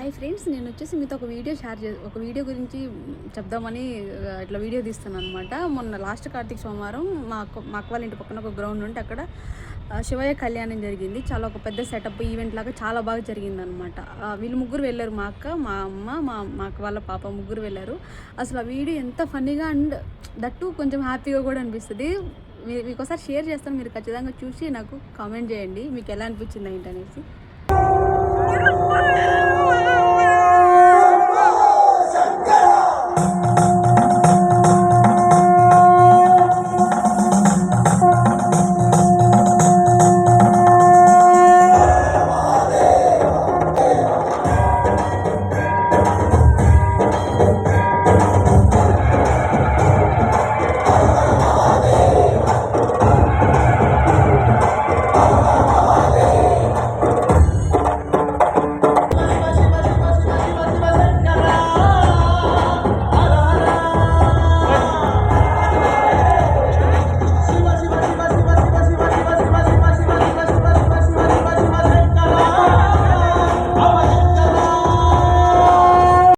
Hi friends, నేను వచ్చేసి మీతో ఒక వీడియో గురించి చెప్దామని ఇట్లా వీడియో తీస్తాను అనమాట. మొన్న లాస్ట్ కార్తీక సోమవారం మా అక్క వాళ్ళ ఇంటి పక్కన ఒక గ్రౌండ్ ఉంటే అక్కడ శివయ్య కళ్యాణం జరిగింది. చాలా ఒక పెద్ద సెటప్ ఈవెంట్ లాగా చాలా బాగా జరిగిందనమాట. వీళ్ళు ముగ్గురు వెళ్ళారు, మా అక్క, మా అమ్మ, మా అక్క వాళ్ళ పాప ముగ్గురు వెళ్ళారు. అసలు ఆ వీడియో ఎంత ఫన్నీగా అండ్ దట్టు కొంచెం హ్యాపీగా కూడా అనిపిస్తుంది. మీకు ఒకసారి షేర్ చేస్తాను, మీరు ఖచ్చితంగా చూసి నాకు కామెంట్ చేయండి మీకు ఎలా అనిపించింది ఏంటనేసి.